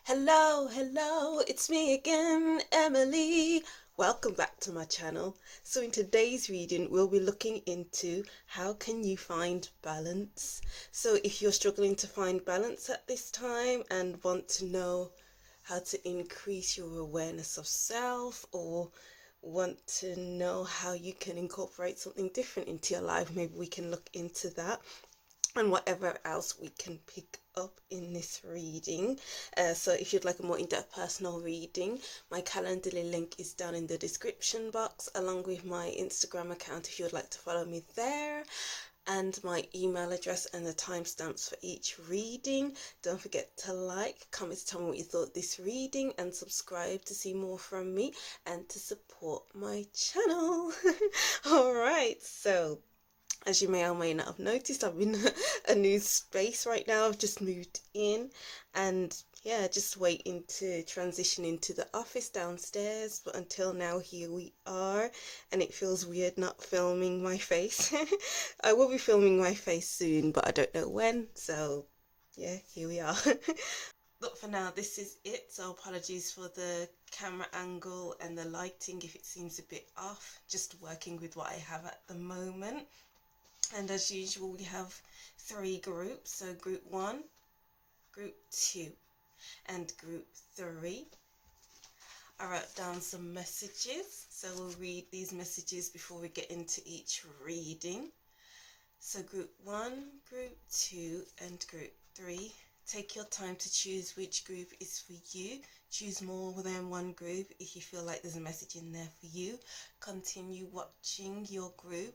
Hello, it's me again, Emily. Welcome back to my channel. So in today's reading, we'll be looking into how can you find balance. So if you're struggling to find balance at this time and want to know how to increase your awareness of self, or want to know how you can incorporate something different into your life, maybe we can look into that and whatever else we can pick up in this reading. So if you'd like a more in-depth personal reading, my Calendly link is down in the description box, along with my Instagram account if you'd like to follow me there, and my email address and the timestamps for each reading. Don't forget to like, comment, tell me what you thought this reading, and subscribe to see more from me and to support my channel. Alright, so as you may or may not have noticed, I'm in a new space right now. I've just moved in and yeah, just waiting to transition into the office downstairs. But until now, here we are, and it feels weird not filming my face. I will be filming my face soon, but I don't know when. So yeah, here we are. But for now, this is it. So apologies for the camera angle and the lighting if it seems a bit off. Just working with what I have at the moment. And as usual, we have 3 groups. So group 1, group 2, and group 3. I wrote down some messages, so we'll read these messages before we get into each reading. So group 1, group 2, and group 3. Take your time to choose which group is for you. Choose more than one group if you feel like there's a message in there for you. Continue watching your group.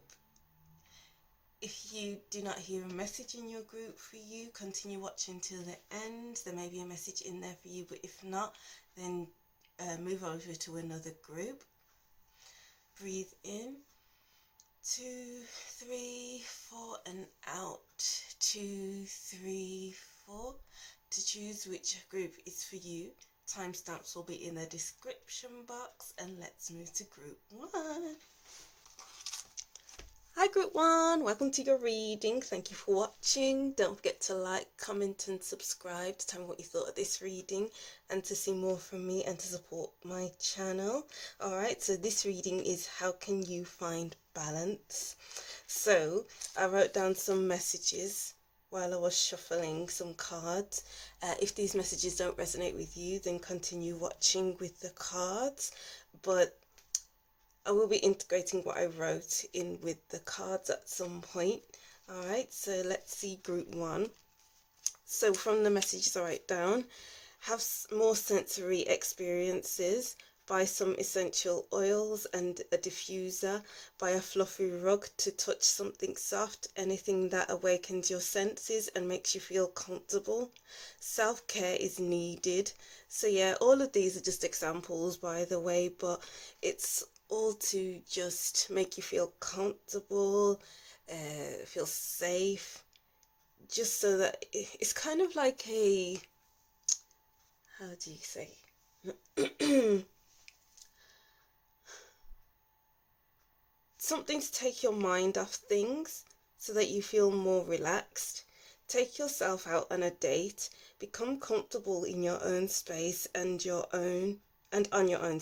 If you do not hear a message in your group for you, continue watching till the end. There may be a message in there for you, but if not, then move over to another group. Breathe in. 2, 3, 4, and out. 2, 3, 4. To choose which group is for you, timestamps will be in the description box, and let's move to group 1. Hi group 1, welcome to your reading. Thank you for watching. Don't forget to like, comment and subscribe to tell me what you thought of this reading and to see more from me and to support my channel. Alright, so this reading is how can you find balance. So I wrote down some messages while I was shuffling some cards. If these messages don't resonate with you, then continue watching with the cards, but I will be integrating what I wrote in with the cards at some point. Alright, so let's see group 1. So from the messages I write down, have more sensory experiences, buy some essential oils and a diffuser, buy a fluffy rug to touch something soft, anything that awakens your senses and makes you feel comfortable. Self-care is needed. So yeah, all of these are just examples, by the way, but it's all to just make you feel comfortable, feel safe, just so that it's kind of like a, how do you say, something to take your mind off things so that you feel more relaxed. Take yourself out on a date, become comfortable in your own space and on your own,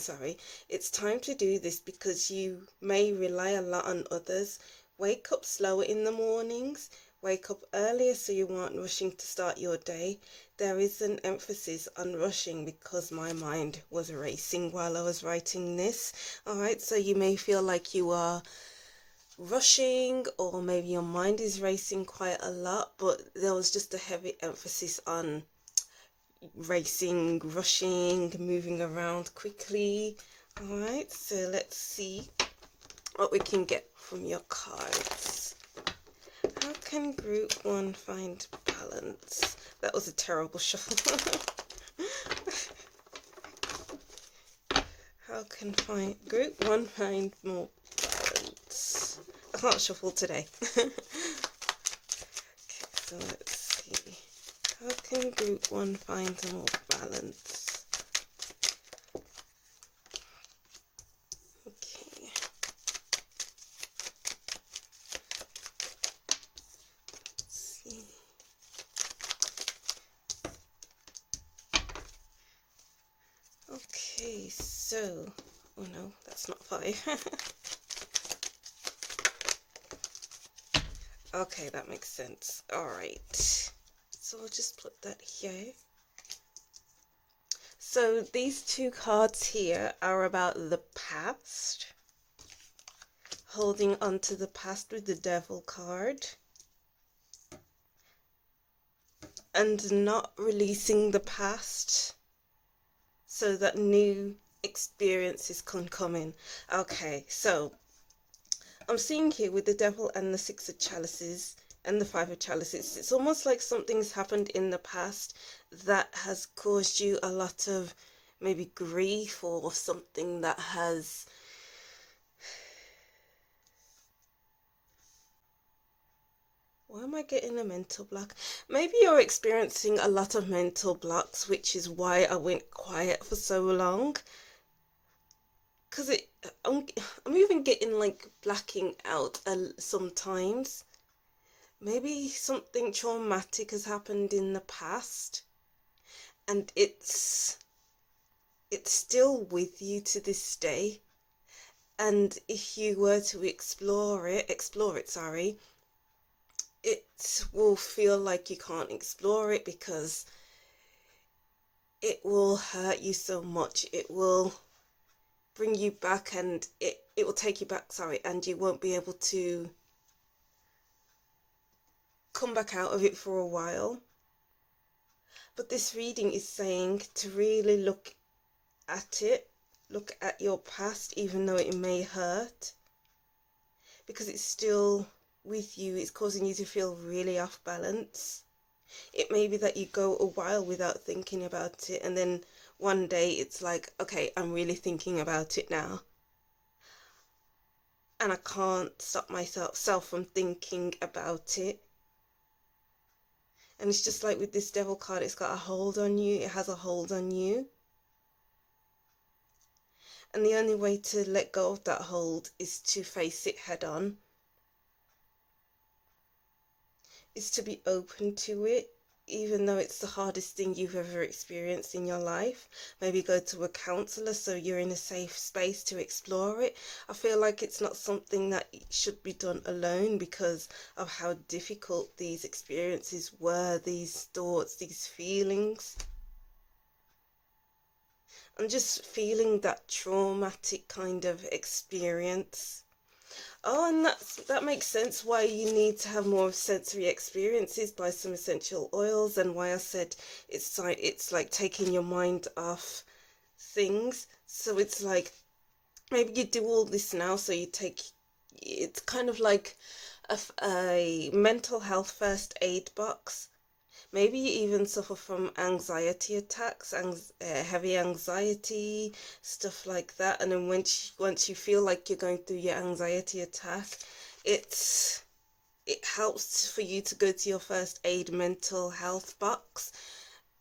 It's time to do this because you may rely a lot on others. Wake up slower in the mornings. Wake up earlier so you aren't rushing to start your day. There is an emphasis on rushing because my mind was racing while I was writing this. Alright, so you may feel like you are rushing, or maybe your mind is racing quite a lot, but there was just a heavy emphasis on racing, rushing, moving around quickly. Alright, so let's see what we can get from your cards. How can group 1 find balance? That was a terrible shuffle. How can group 1 find more balance? I can't shuffle today. Okay, so let's see. How can group 1 find more balance? Okay. Let's see. Okay, so, oh no, that's not 5. Okay, that makes sense. Alright, so I'll just put that here. So these 2 cards here are about the past, holding on to the past with the Devil card, and not releasing the past so that new experiences can come in. Okay, so I'm seeing here with the Devil and the 6 of Chalices and the 5 of Chalices, it's almost like something's happened in the past that has caused you a lot of maybe grief, or something that has why am I getting a mental block? Maybe you're experiencing a lot of mental blocks, which is why I went quiet for so long. Because I'm even getting like blacking out sometimes. Maybe something traumatic has happened in the past, and it's still with you to this day. And if you were to explore it, sorry, it will feel like you can't explore it because it will hurt you so much. It will bring you back, and it will take you back, sorry, and you won't be able to come back out of it for a while. But this reading is saying to really look at it, look at your past, even though it may hurt, because it's still with you. It's causing you to feel really off balance. It may be that you go a while without thinking about it, and then one day it's like, okay, I'm really thinking about it now, and I can't stop myself from thinking about it. And it's just like with this Devil card, it's got a hold on you. It has a hold on you. And the only way to let go of that hold is to face it head on. Is to be open to it, even though it's the hardest thing you've ever experienced in your life. Maybe go to a counselor so you're in a safe space to explore it. I feel like it's not something that should be done alone because of how difficult these experiences were, these thoughts, these feelings. I'm just feeling that traumatic kind of experience. Oh, and that makes sense why you need to have more sensory experiences by some essential oils, and why I said it's like taking your mind off things. So it's like maybe you do all this now, so you take, it's kind of like a mental health first aid box. Maybe you even suffer from anxiety attacks, heavy anxiety, stuff like that. And then once you feel like you're going through your anxiety attack, it helps for you to go to your first aid mental health box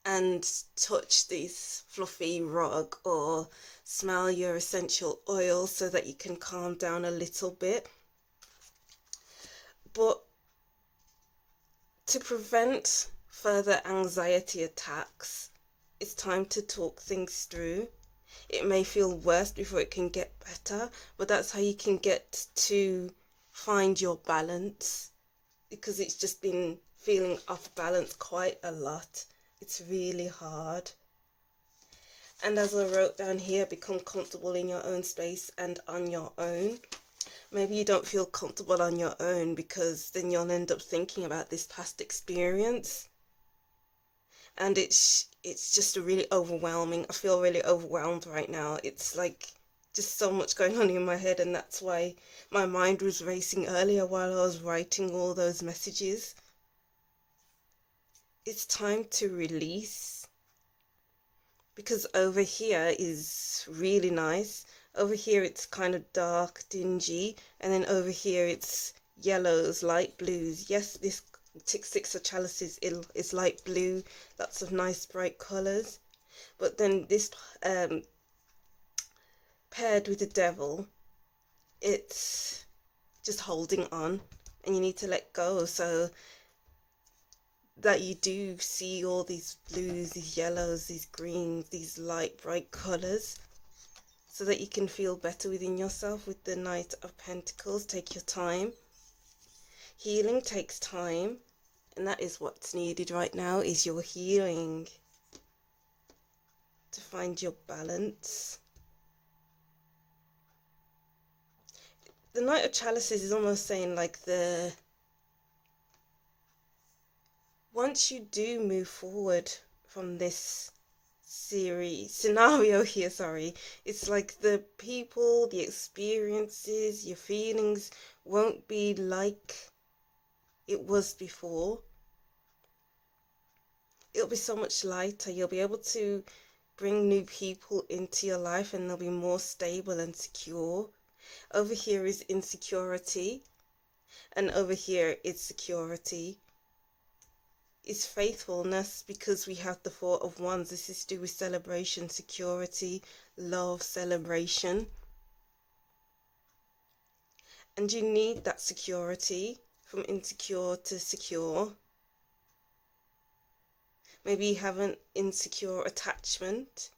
and touch this fluffy rug or smell your essential oil so that you can calm down a little bit. But to prevent further anxiety attacks, it's time to talk things through. It may feel worse before it can get better, but that's how you can get to find your balance, because it's just been feeling off balance quite a lot. It's really hard. And as I wrote down here, become comfortable in your own space and on your own. Maybe you don't feel comfortable on your own because then you'll end up thinking about this past experience, and it's just really overwhelming. I feel really overwhelmed right now. It's like just so much going on in my head, and that's why my mind was racing earlier while I was writing all those messages. It's time to release, because over here is really nice. Over here it's kind of dark, dingy, and then over here it's yellows, light blues. Yes, this Six of Chalices is light blue, lots of nice bright colours. But then this paired with the Devil, it's just holding on, and you need to let go. So that you do see all these blues, these yellows, these greens, these light bright colors, so that you can feel better within yourself. With the Knight of Pentacles, take your time. Healing takes time, and that is what's needed right now, is your healing to find your balance. The Knight of Chalices is almost saying like once you do move forward from this scenario here, sorry, it's like the people, the experiences, your feelings won't be like it was before. It'll be so much lighter. You'll be able to bring new people into your life, and they'll be more stable and secure. Over here is insecurity, and over here is security. Is faithfulness, because we have the Four of Wands. This is to do with celebration, security, love, celebration. And you need that security, from insecure to secure. Maybe you have an insecure attachment,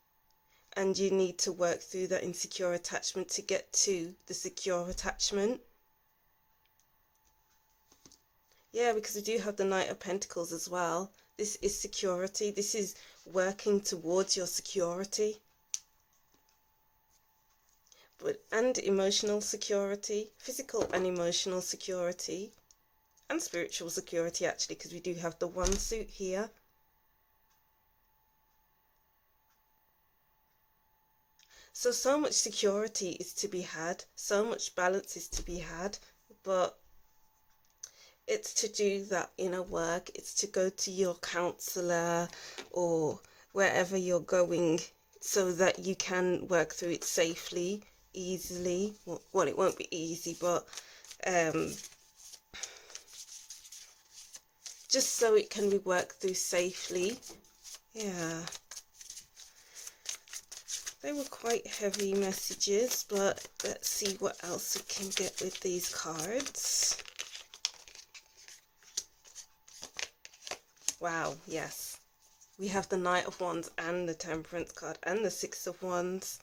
and you need to work through that insecure attachment to get to the secure attachment. Yeah, because we do have the Knight of Pentacles as well. This is security. This is working towards your security. And emotional security, physical and emotional security, and spiritual security actually, because we do have the one suit here. So much security is to be had, so much balance is to be had, but it's to do that inner work. It's to go to your counselor or wherever you're going, so that you can work through it safely, easily. Well, it won't be easy, but just so it can be worked through safely. Yeah. They were quite heavy messages, but let's see what else we can get with these cards. Wow, yes. We have the Knight of Wands and the Temperance card and the Six of Wands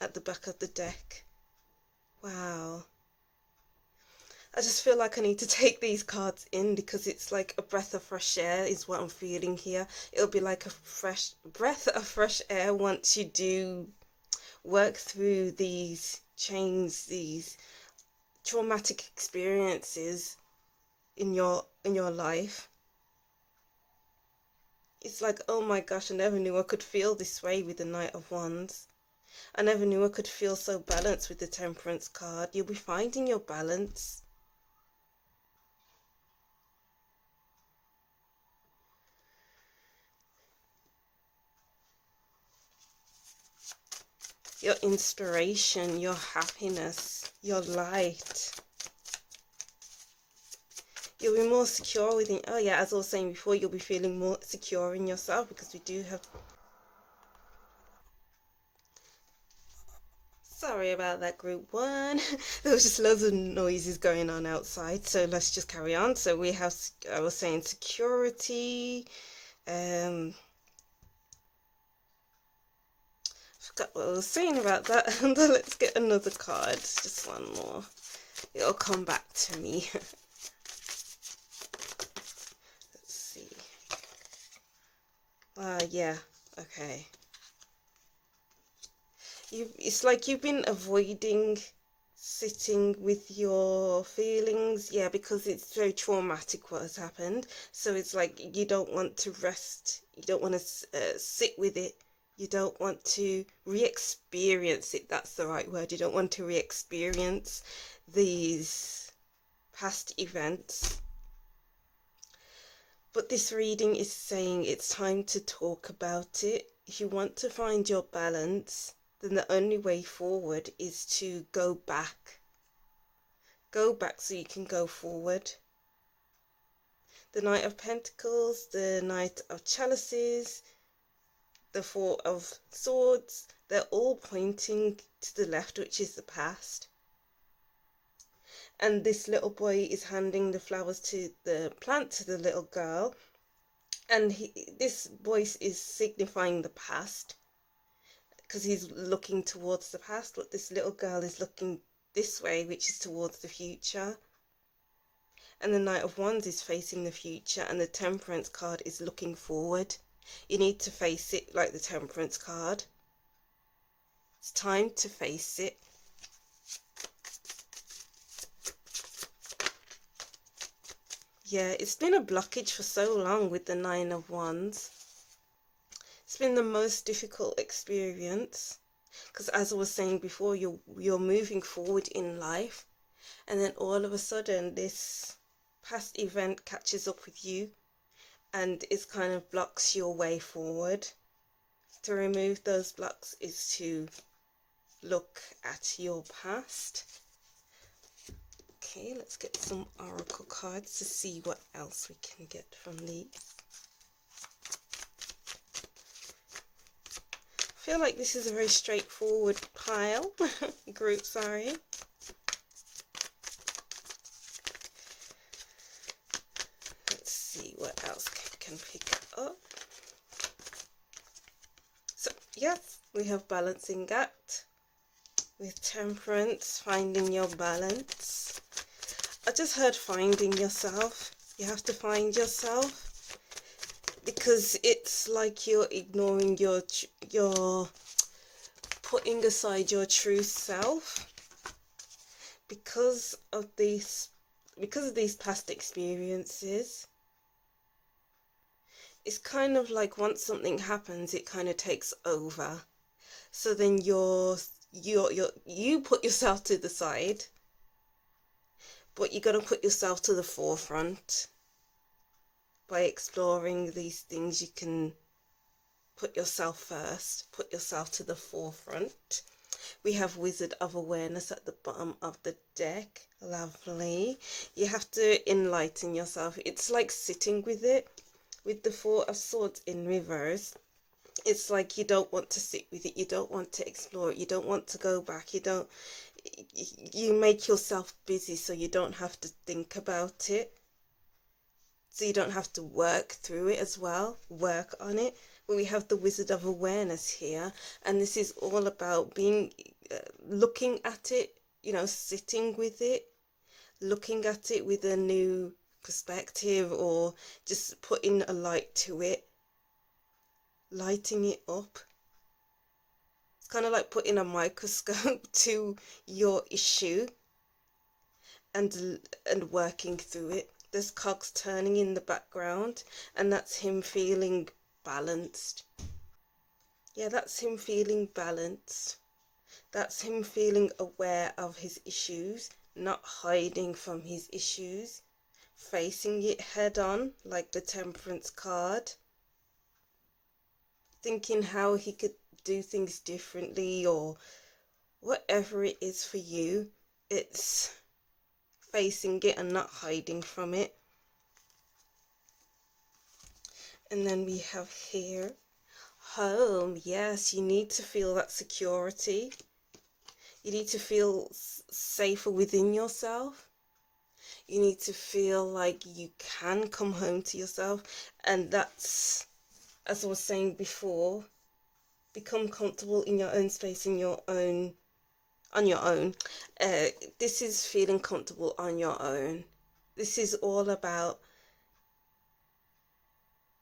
at the back of the deck. Wow. I just feel like I need to take these cards in, because it's like a breath of fresh air is what I'm feeling here. It'll be like a fresh breath of fresh air once you do work through these chains, these traumatic experiences in your life. It's like, oh my gosh, I never knew I could feel this way with the Knight of Wands. I never knew I could feel so balanced with the Temperance card. You'll be finding your balance. Your inspiration, your happiness, your light. You'll be more secure within, oh yeah, as I was saying before, you'll be feeling more secure in yourself, because we do have, sorry about that, group one. There was just loads of noises going on outside, so let's just carry on. So we have, I was saying, security, forgot what I was saying about that. And let's get another card, just one more. It'll come back to me. Let's see. Yeah, okay. It's like you've been avoiding sitting with your feelings, yeah, because it's very traumatic what has happened. So it's like you don't want to rest, you don't want to sit with it, you don't want to re-experience it. That's the right word. You don't want to re-experience these past events. But this reading is saying it's time to talk about it. If you want to find your balance, then the only way forward is to go back. Go back so you can go forward. The Knight of Pentacles, the Knight of Chalices, the Four of Swords, they're all pointing to the left, which is the past. and this little boy is handing the flowers to the plant to the little girl, and this voice is signifying the past because he's looking towards the past, but this little girl is looking this way, which is towards the future. And the Knight of Wands is facing the future, and the Temperance card is looking forward. You need to face it like the Temperance card. It's time to face it. Yeah, it's been a blockage for so long with the Nine of Wands. It's been the most difficult experience because, as I was saying before, you're moving forward in life, and then all of a sudden this past event catches up with you and it kind of blocks your way forward. To remove those blocks is to look at your past. Okay, let's get some oracle cards to see what else we can get from these. I feel like this is a very straightforward pile, group, sorry. Let's see what else can pick up. So, yes, we have balancing act with Temperance, finding your balance. I just heard finding yourself. You have to find yourself because it's like you're ignoring you're putting aside your true self because of these past experiences. It's kind of like once something happens, it kind of takes over. So then you put yourself to the side, but you got to put yourself to the forefront. By exploring these things, you can put yourself first, put yourself to the forefront. We have Wizard of Awareness at the bottom of the deck. Lovely. You have to enlighten yourself. It's like sitting with it. With the Four of Swords in reverse, it's like you don't want to sit with it. You don't want to explore it. You don't want to go back. You make yourself busy so you don't have to think about it. So you don't have to work through it as well, work on it. But we have the Wizard of Awareness here, and this is all about being, looking at it, sitting with it, looking at it with a new perspective, or just putting a light to it, lighting it up. It's kind of like putting a microscope to your issue and working through it. There's cogs turning in the background, and that's him feeling balanced. Yeah, that's him feeling balanced. That's him feeling aware of his issues, not hiding from his issues, facing it head on like the Temperance card, thinking how he could do things differently, or whatever it is for you. It's facing it and not hiding from it. And then we have here home. Yes, you need to feel that security. You need to feel safer within yourself. You need to feel like you can come home to yourself, and that's, as I was saying before, become comfortable in your own space, on your own. This is feeling comfortable on your own. This is all about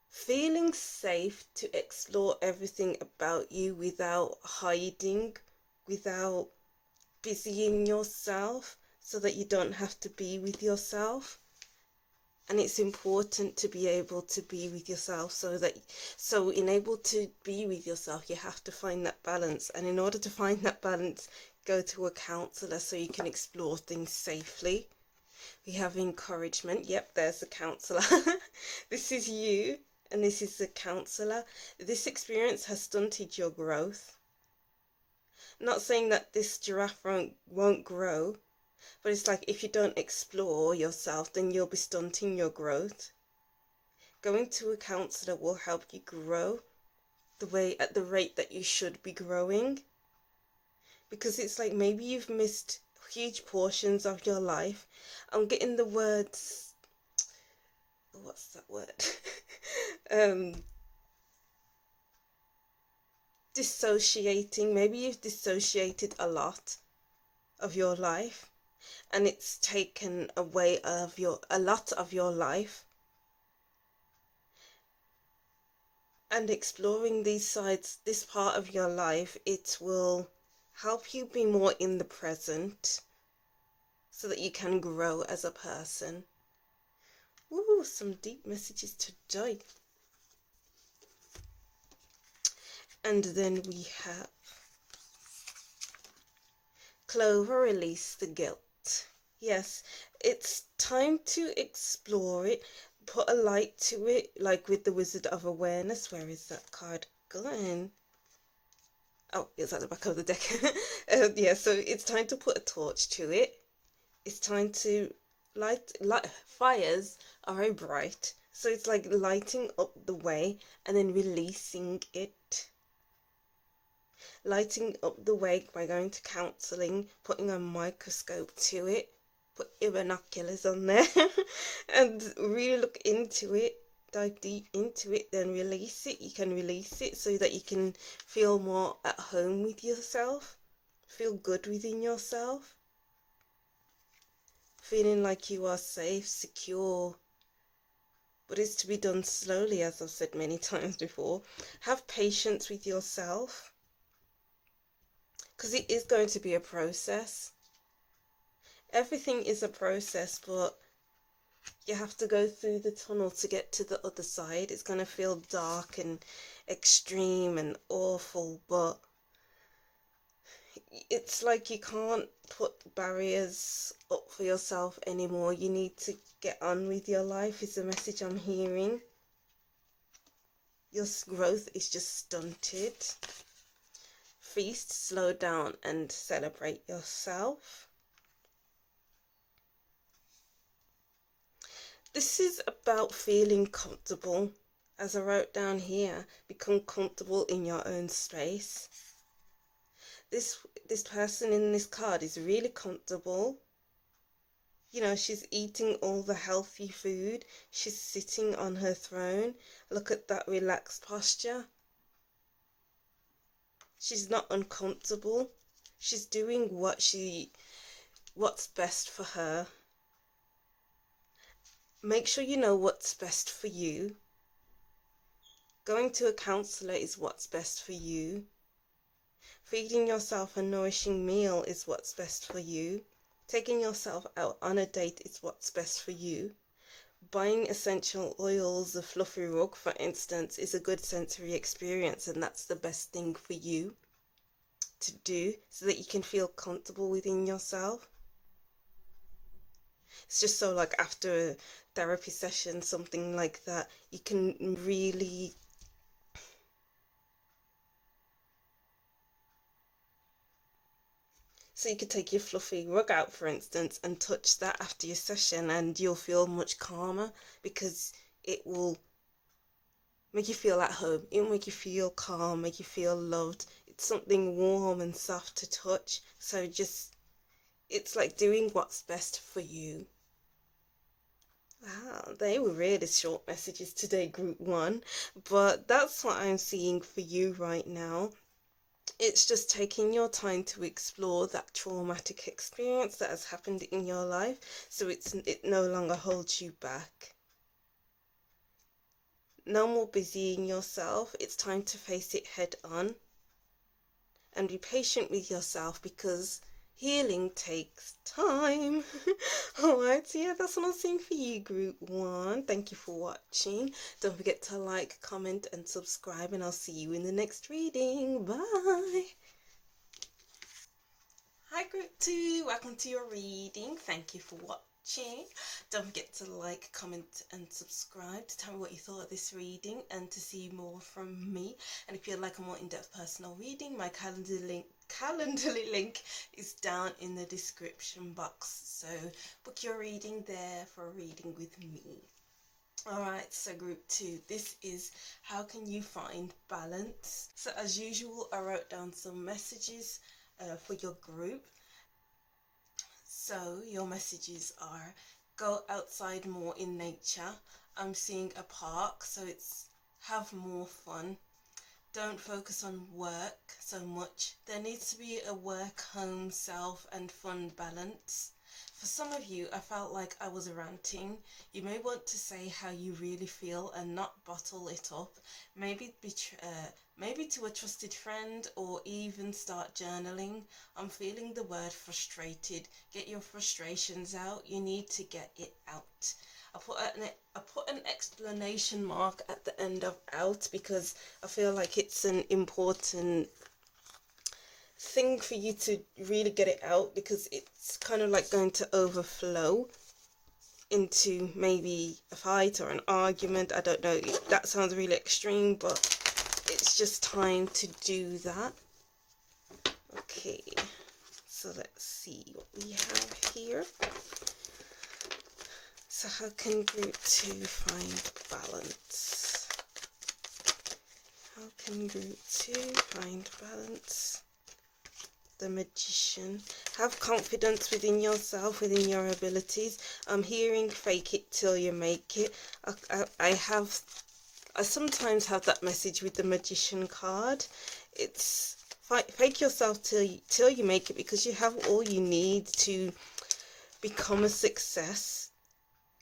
feeling safe to explore everything about you without hiding, without busying yourself, so that you don't have to be with yourself. And it's important to be able to be with yourself, so in able to be with yourself, you have to find that balance. And in order to find that balance, go to a counsellor so you can explore things safely. We have encouragement. Yep, there's the counsellor. This is you, and this is the counsellor. This experience has stunted your growth. I'm not saying that this giraffe won't grow, but it's like if you don't explore yourself, then you'll be stunting your growth. Going to a counsellor will help you grow at the rate that you should be growing. Because it's like maybe you've missed huge portions of your life. I'm getting the words, what's that word? Dissociating. Maybe you've dissociated a lot of your life, and it's taken away a lot of your life. And exploring these sides, this part of your life, it will help you be more in the present so that you can grow as a person. Ooh, some deep messages today. And then we have Clover, release the guilt. Yes, it's time to explore it, put a light to it, like with the Wizard of Awareness. Where is that card going? Oh, it's at the back of the deck. Yeah, so it's time to put a torch to it. It's time to light fires are very bright, so it's like lighting up the way and then releasing it. Lighting up the way by going to counselling, putting a microscope to it, put your binoculars on there and really look into it, dive deep into it, then release it. You can release it so that you can feel more at home with yourself, feel good within yourself, feeling like you are safe, secure. But it's to be done slowly, as I've said many times before. Have patience with yourself, because it is going to be a process. Everything is a process, but you have to go through the tunnel to get to the other side. It's going to feel dark and extreme and awful, but it's like you can't put barriers up for yourself anymore. You need to get on with your life, is the message I'm hearing. Your growth is just stunted. Feast, slow down and celebrate yourself. This is about feeling comfortable. As I wrote down here, become comfortable in your own space. This person in this card is really comfortable. You know, she's eating all the healthy food. She's sitting on her throne. Look at that relaxed posture. She's not uncomfortable. She's doing what's best for her. Make sure you know what's best for you. Going to a counsellor is what's best for you. Feeding yourself a nourishing meal is what's best for you. Taking yourself out on a date is what's best for you. Buying essential oils, a fluffy rug, for instance, is a good sensory experience, and that's the best thing for you to do so that you can feel comfortable within yourself. It's just so like after a therapy session, something like that, you can really so you could take your fluffy rug out, for instance, and touch that after your session, and you'll feel much calmer because it will make you feel at home. It will make you feel calm, make you feel loved. It's something warm and soft to touch. So just, it's like doing what's best for you. Wow, they were really short messages today, group 1, but that's what I'm seeing for you right now. It's just taking your time to explore that traumatic experience that has happened in your life, so it no longer holds you back. No more busying yourself. It's time to face it head on and be patient with yourself, because healing takes time. Alright, so yeah, that's what I'm seeing for you, group 1. Thank you for watching. Don't forget to like, comment and subscribe, and I'll see you in the next reading. Bye. Hi group 2, welcome to your reading. Thank you for watching. Don't forget to like, comment and subscribe to tell me what you thought of this reading and to see more from me. And if you'd like a more in-depth personal reading, my Calendly link is down in the description box, so book your reading there for a reading with me. Alright, so group 2, this is how can you find balance. So as usual, I wrote down some messages for your group. So your messages are: go outside more in nature. I'm seeing a park, so it's have more fun. Don't focus on work so much. There needs to be a work, home, self and fun balance. For some of you, I felt like I was ranting. You may want to say how you really feel and not bottle it up. Maybe to a trusted friend, or even start journaling. I'm feeling the word frustrated. Get your frustrations out. You need to get it out. I put an explanation mark at the end of out because I feel like it's an important thing for you to really get it out, because it's kind of like going to overflow into maybe a fight or an argument. I don't know, that sounds really extreme, but it's just time to do that. Okay, so let's see what we have here. So how can group 2 find balance? How can group 2 find balance? The Magician. Have confidence within yourself, within your abilities. I'm hearing fake it till you make it. I sometimes have that message with the Magician card. It's fake yourself till you make it, because you have all you need to become a success.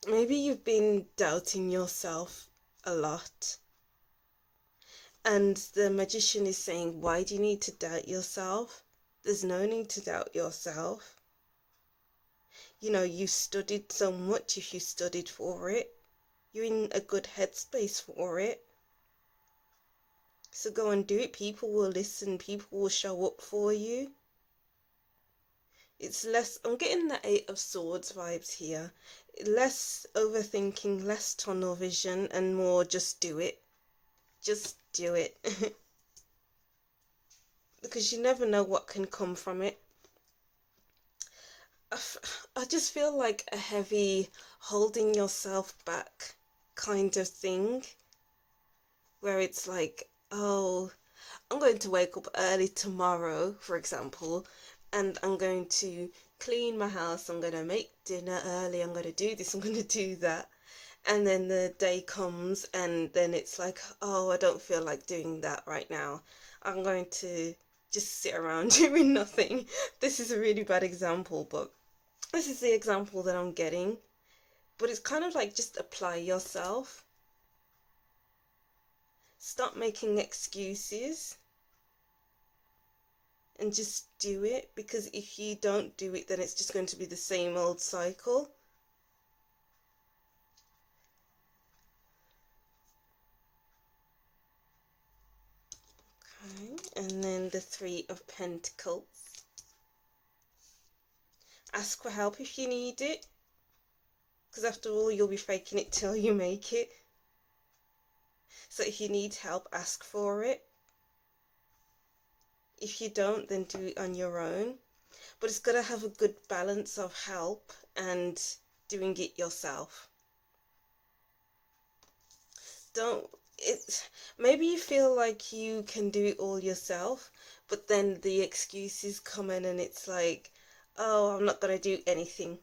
Maybe you've been doubting yourself a lot, and the Magician is saying, why do you need to doubt yourself? There's no need to doubt yourself. You know, you studied so much. If you studied for it, you're in a good headspace for it. So go and do it. People will listen. People will show up for you. It's less, I'm getting the 8 of Swords vibes here. Less overthinking, less tunnel vision, and more just do it. Just do it. Because you never know what can come from it. I just feel like a heavy holding yourself back kind of thing, where it's like, oh, I'm going to wake up early tomorrow, for example, and I'm going to clean my house, I'm going to make dinner early, I'm going to do this, I'm going to do that. And then the day comes and then it's like, oh, I don't feel like doing that right now. I'm going to just sit around doing nothing. This is a really bad example, but this is the example that I'm getting. But it's kind of like, just apply yourself. Stop making excuses and just do it, because if you don't do it, then it's just going to be the same old cycle. Okay, and then the 3 of Pentacles. Ask for help if you need it, because after all, you'll be faking it till you make it. So if you need help, ask for it. If you don't, then do it on your own. But it's got to have a good balance of help and doing it yourself. Maybe you feel like you can do it all yourself, but then the excuses come in and it's like, oh, I'm not going to do anything.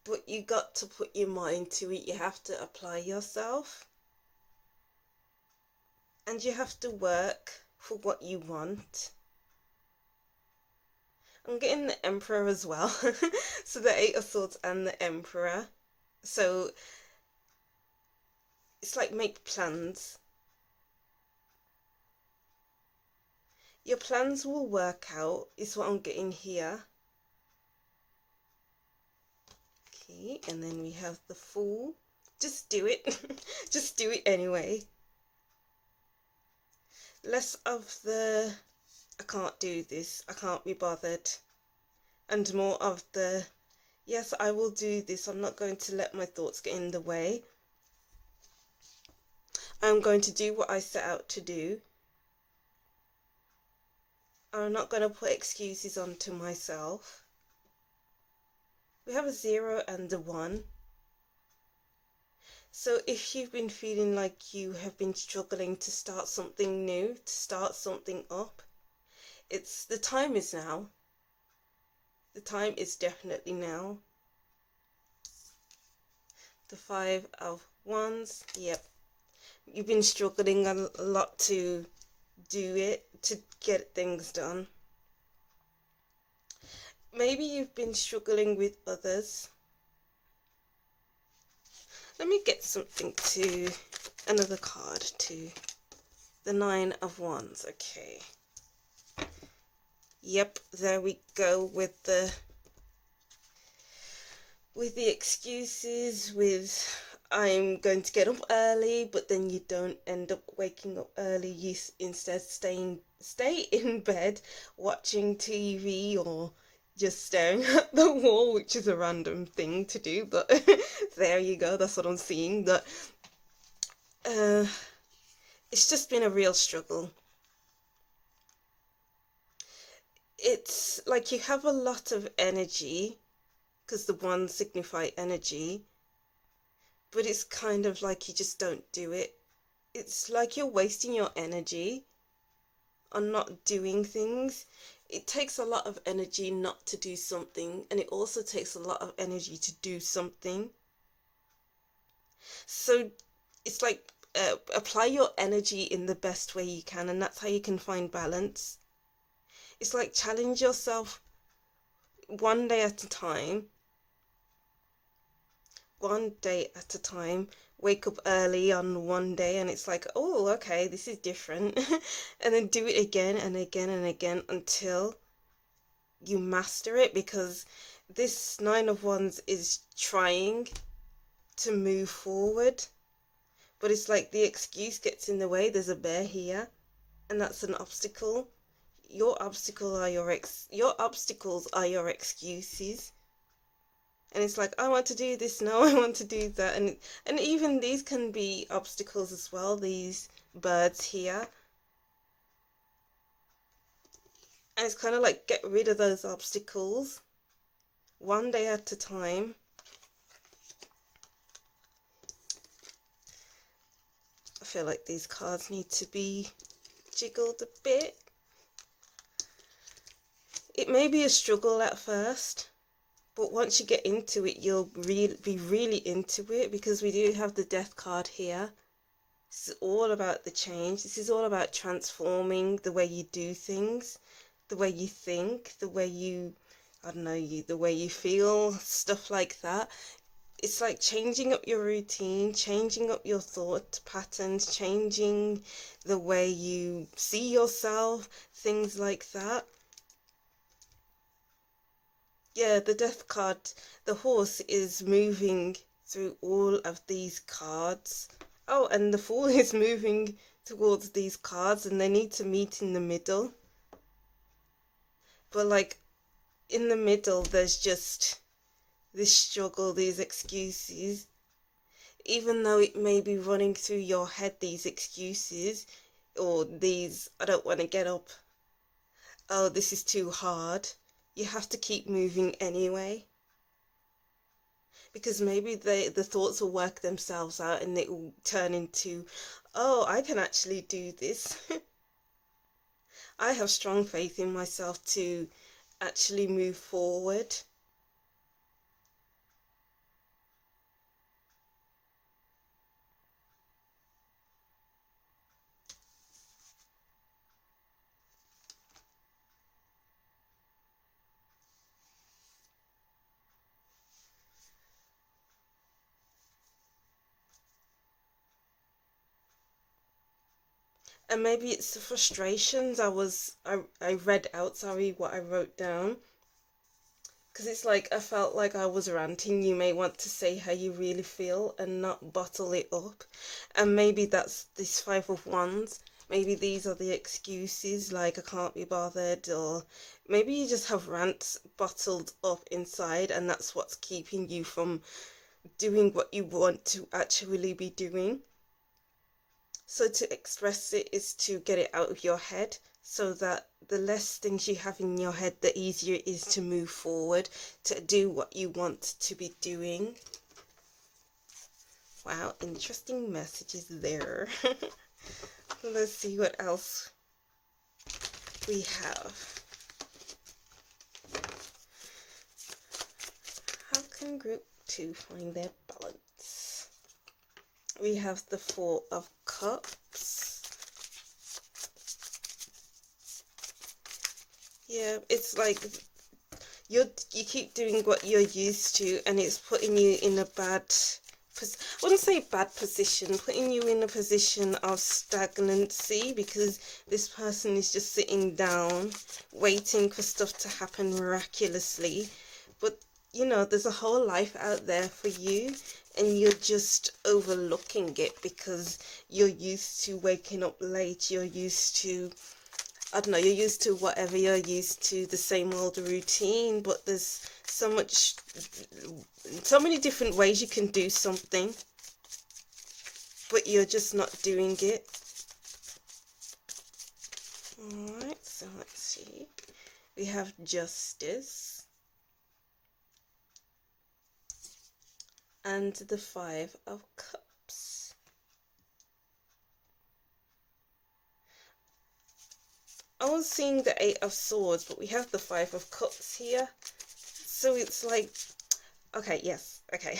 But you got to put your mind to it. You have to apply yourself. And you have to work for what you want. I'm getting the Emperor as well. So the 8 of Swords and the Emperor. So it's like, make plans. Your plans will work out, is what I'm getting here. Okay, and then we have the Fool. Just do it. Just do it anyway. Less of the, I can't do this, I can't be bothered. And more of the, yes, I will do this. I'm not going to let my thoughts get in the way. I'm going to do what I set out to do. I'm not going to put excuses onto myself. We have a 0 and a 1. So if you've been feeling like you have been struggling to start something new, to start something up, the time is now. The time is definitely now. The Five of Wands. Yep. You've been struggling a lot to do it, to get things done. Maybe you've been struggling with others. Let me get something to another card to the Nine of Wands. Okay. Yep, there we go with the excuses, with I'm going to get up early, but then you don't end up waking up early. You instead stay in bed watching TV or just staring at the wall, which is a random thing to do, but there you go, that's what I'm seeing. But it's just been a real struggle. It's like you have a lot of energy, because the wands signify energy, but it's kind of like you just don't do it. It's like you're wasting your energy on not doing things. It takes a lot of energy not to do something, and it also takes a lot of energy to do something. So it's like apply your energy in the best way you can, and that's how you can find balance. It's like challenge yourself one day at a time. One day at a time. Wake up early on one day and it's like, oh, okay, this is different. And then do it again and again and again until you master it, because this Nine of Wands is trying to move forward, but it's like the excuse gets in the way. There's a bear here, and that's an obstacle. Your obstacles are your excuses. And it's like, I want to do this now, I want to do that. And even these can be obstacles as well, these birds here. And it's kind of like, get rid of those obstacles one day at a time. I feel like these cards need to be jiggled a bit. It may be a struggle at first, but once you get into it, you'll be really into it, because we do have the Death card here. This is all about the change. This is all about transforming the way you do things, the way you think, the way you, I don't know, the way you feel, stuff like that. It's like changing up your routine, changing up your thought patterns, changing the way you see yourself, things like that. Yeah, the Death card, the horse is moving through all of these cards. Oh, and the Fool is moving towards these cards, and they need to meet in the middle. But like, in the middle, there's just this struggle, these excuses. Even though it may be running through your head, these excuses, or these, I don't want to get up, oh, this is too hard. You have to keep moving anyway, because maybe the thoughts will work themselves out and it will turn into, oh, I can actually do this. I have strong faith in myself to actually move forward. And maybe it's the frustrations. I read out, sorry, what I wrote down. Because it's like, I felt like I was ranting. You may want to say how you really feel and not bottle it up. And maybe that's this Five of Wands. Maybe these are the excuses, like I can't be bothered, or maybe you just have rants bottled up inside, and that's what's keeping you from doing what you want to actually be doing. So to express it is to get it out of your head, so that the less things you have in your head, the easier it is to move forward, to do what you want to be doing. Wow, interesting messages there. Let's see what else we have. can group 2 find their balance? We have the Four of Cups. Yeah, it's like you keep doing what you're used to, and it's putting you in a bad, I wouldn't say bad position, putting you in a position of stagnancy, because this person is just sitting down waiting for stuff to happen miraculously. But you know, there's a whole life out there for you, and you're just overlooking it because you're used to waking up late, you're used to, I don't know, you're used to whatever you're used to, the same old routine. But there's so many different ways you can do something, but you're just not doing it. Alright, so let's see. We have Justice and the Five of Cups. I was seeing the Eight of Swords, but we have the Five of Cups here. So it's like, okay, yes, okay.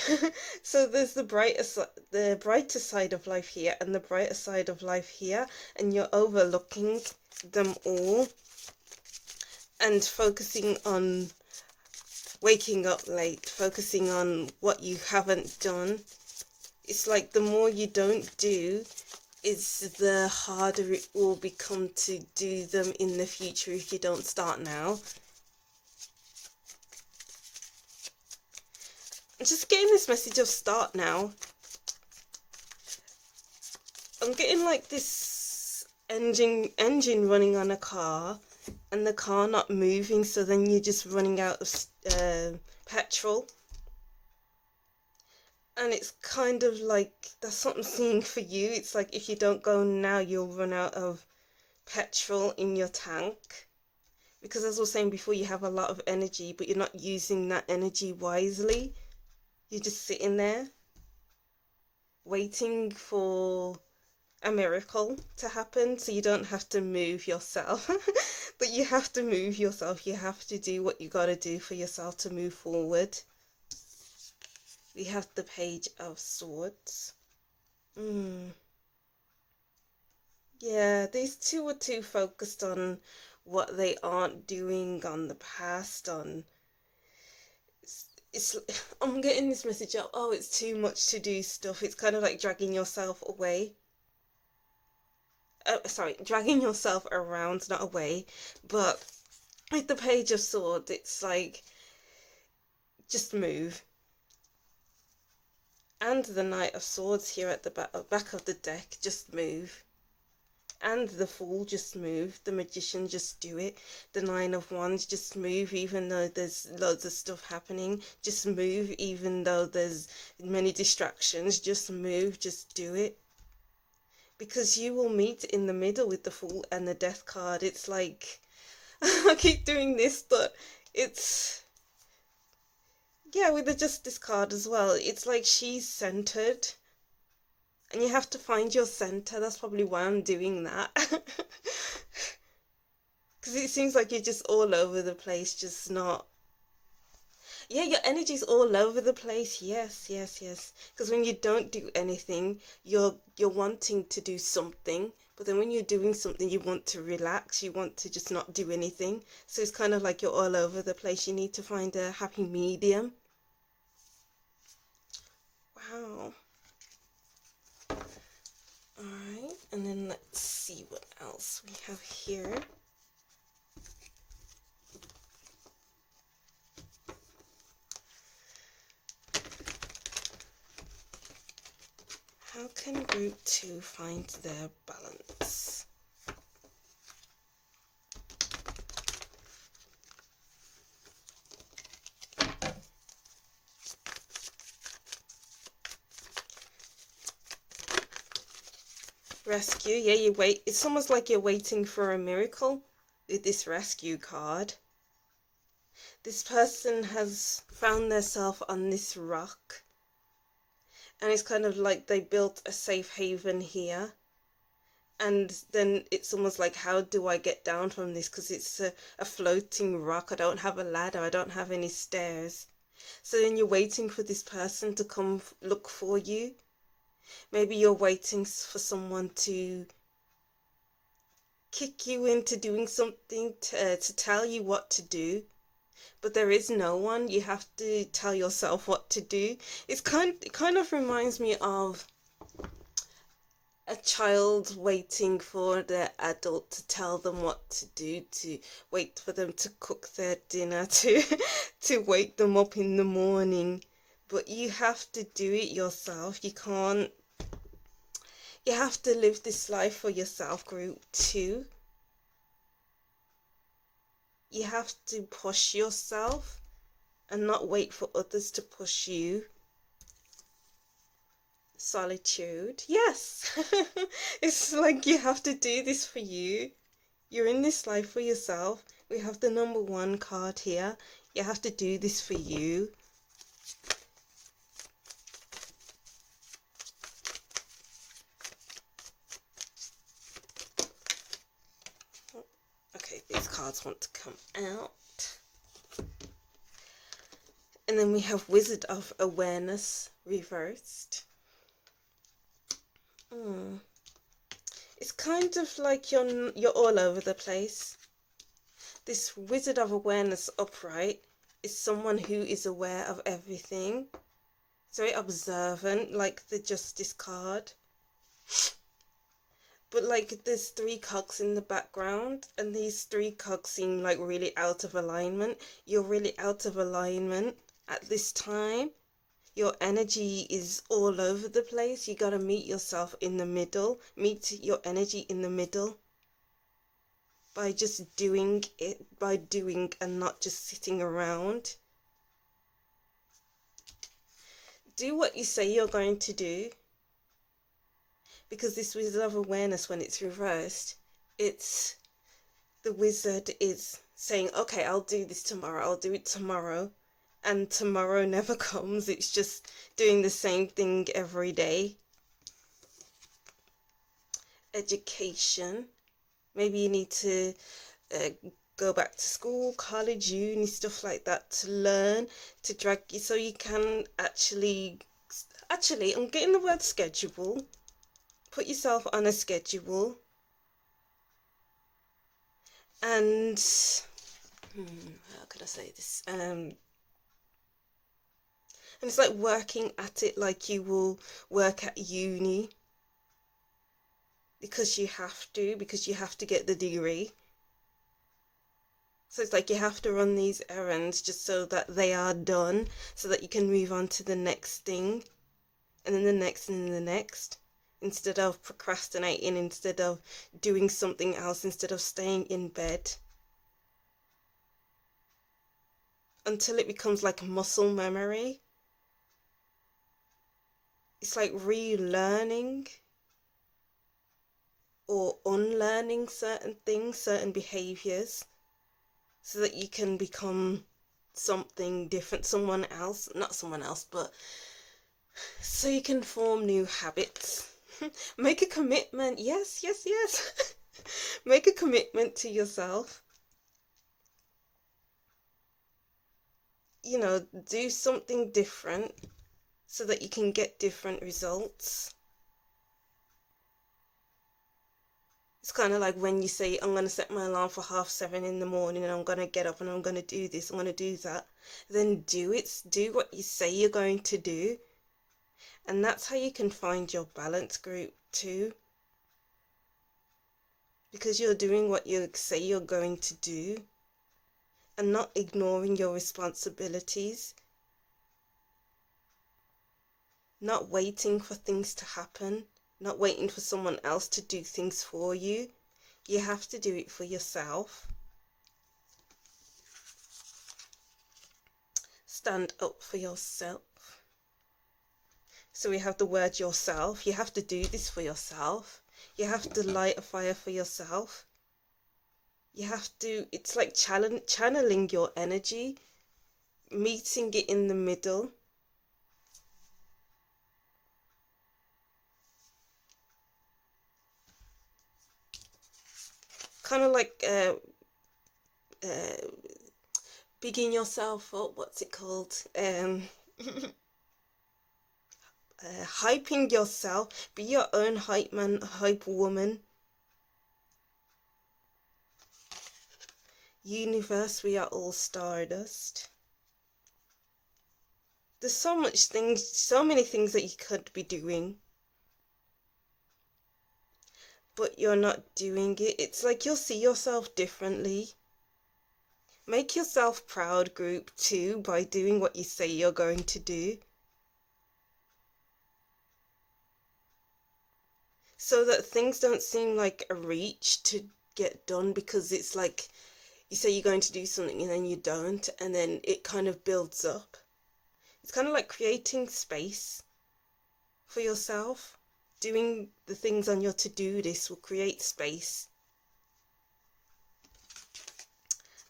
So there's the brighter side of life here and the brighter side of life here, and you're overlooking them all and focusing on waking up late, focusing on what you haven't done. It's like the more you don't do, is the harder it will become to do them in the future if you don't start now. I'm just getting this message of start now. I'm getting like this engine running on a car, and the car not moving, so then you're just running out of petrol. And it's kind of like, that's what I'm seeing for you. It's like if you don't go now, you'll run out of petrol in your tank. Because as I was saying before, you have a lot of energy, but you're not using that energy wisely. You're just sitting there waiting for a miracle to happen, so you don't have to move yourself. But you have to move yourself. You have to do what you gotta do for yourself to move forward. We have the Page of Swords. Yeah, these two are too focused on what they aren't doing, on the past, on it's I'm getting this message of, oh, it's too much to do stuff. It's kind of like dragging yourself away. Sorry, dragging yourself around, not away. But with the Page of Swords, it's like, just move. And the Knight of Swords here at the back of the deck, just move. And the Fool, just move. The Magician, just do it. The Nine of Wands, just move even though there's loads of stuff happening. Just move even though there's many distractions. Just move, just do it. Because you will meet in the middle with the Fool and the Death card. It's like, I keep doing this, but it's, yeah, with the Justice card as well. It's like she's centered. And you have to find your center. That's probably why I'm doing that. Because it seems like you're just all over the place, just not... Yeah, your energy's all over the place. Yes, yes, yes. Because when you don't do anything, you're wanting to do something. But then when you're doing something, you want to relax. You want to just not do anything. So it's kind of like you're all over the place. You need to find a happy medium. Wow. Alright, and then let's see what else we have here. How can group 2 find their balance? Rescue, yeah, you wait. It's almost like you're waiting for a miracle with this Rescue card. This person has found themselves on this rock, and it's kind of like they built a safe haven here, and then it's almost like, how do I get down from this? Because it's a floating rock. I don't have a ladder, I don't have any stairs. So then you're waiting for this person to come look for you. Maybe you're waiting for someone to kick you into doing something, to tell you what to do. But there is no one. You have to tell yourself what to do. It kind of reminds me of a child waiting for their adult to tell them what to do, to wait for them to cook their dinner, to wake them up in the morning. But you have to do it yourself. You have to live this life for yourself, group 2. You have to push yourself and not wait for others to push you. Solitude. Yes. It's like you have to do this for you. You're in this life for yourself. We have the number 1 card here. You have to do this for you. Okay, these cards want to come out. And then we have Wizard of Awareness reversed. It's kind of like you're all over the place. This Wizard of Awareness upright is someone who is aware of everything. It's very observant, like the Justice card. But like there's 3 cogs in the background, and these 3 cogs seem like really out of alignment. You're really out of alignment at this time. Your energy is all over the place. You gotta meet yourself in the middle. Meet your energy in the middle. By just doing it, by doing and not just sitting around. Do what you say you're going to do. Because this Wizard of Awareness, when it's reversed, it's the wizard is saying, okay, I'll do this tomorrow, I'll do it tomorrow. And tomorrow never comes. It's just doing the same thing every day. Education. Maybe you need to go back to school, college, uni, stuff like that, to learn, to drag you, so you can actually, I'm getting the word schedule. Put yourself on a schedule. And how could I say this? And it's like working at it like you will work at uni, because you have to get the degree. So it's like you have to run these errands just so that they are done, so that you can move on to the next thing, and then the next, and then the next, instead of procrastinating, instead of doing something else, instead of staying in bed, until it becomes like muscle memory. It's like relearning or unlearning certain things, certain behaviors, so that you can become something different, someone else, not someone else, but so you can form new habits. Make a commitment. Yes. Make a commitment to yourself. You know, do something different so that you can get different results. It's kind of like when you say, I'm going to set my alarm for 7:30 in the morning, and I'm going to get up and I'm going to do this, I'm going to do that. Then do it. Do what you say you're going to do. And that's how you can find your balance, group 2. Because you're doing what you say you're going to do, and not ignoring your responsibilities. Not waiting for things to happen. Not waiting for someone else to do things for you. You have to do it for yourself. Stand up for yourself. So we have the word yourself. You have to do this for yourself. You have to light a fire for yourself. You have to, it's like channeling your energy, meeting it in the middle. Kind of like bigging yourself up, what's it called? Hyping yourself. Be your own hype man, hype woman. Universe, we are all stardust. There's so many things that you could be doing, but you're not doing it. It's like you'll see yourself differently. Make yourself proud, group 2, by doing what you say you're going to do, so that things don't seem like a reach to get done, because it's like you say you're going to do something and then you don't, and then it kind of builds up. It's kind of like creating space for yourself. Doing the things on your to-do list will create space.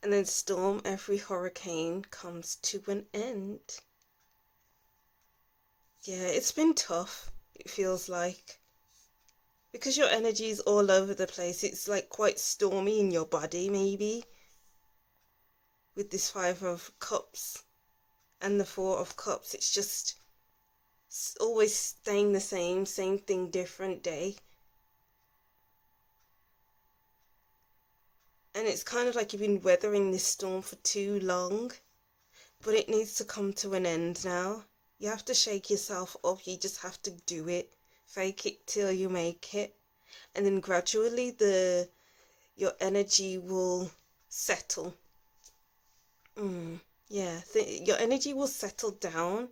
And then storm, every hurricane comes to an end. Yeah, it's been tough, it feels like. Because your energy is all over the place. It's like quite stormy in your body, maybe. With this 5 of Cups and the 4 of Cups. It's just always staying the same thing, different day. And it's kind of like you've been weathering this storm for too long. But it needs to come to an end now. You have to shake yourself up. You just have to do it. Fake it till you make it. And then gradually your energy will settle. Yeah, your energy will settle down.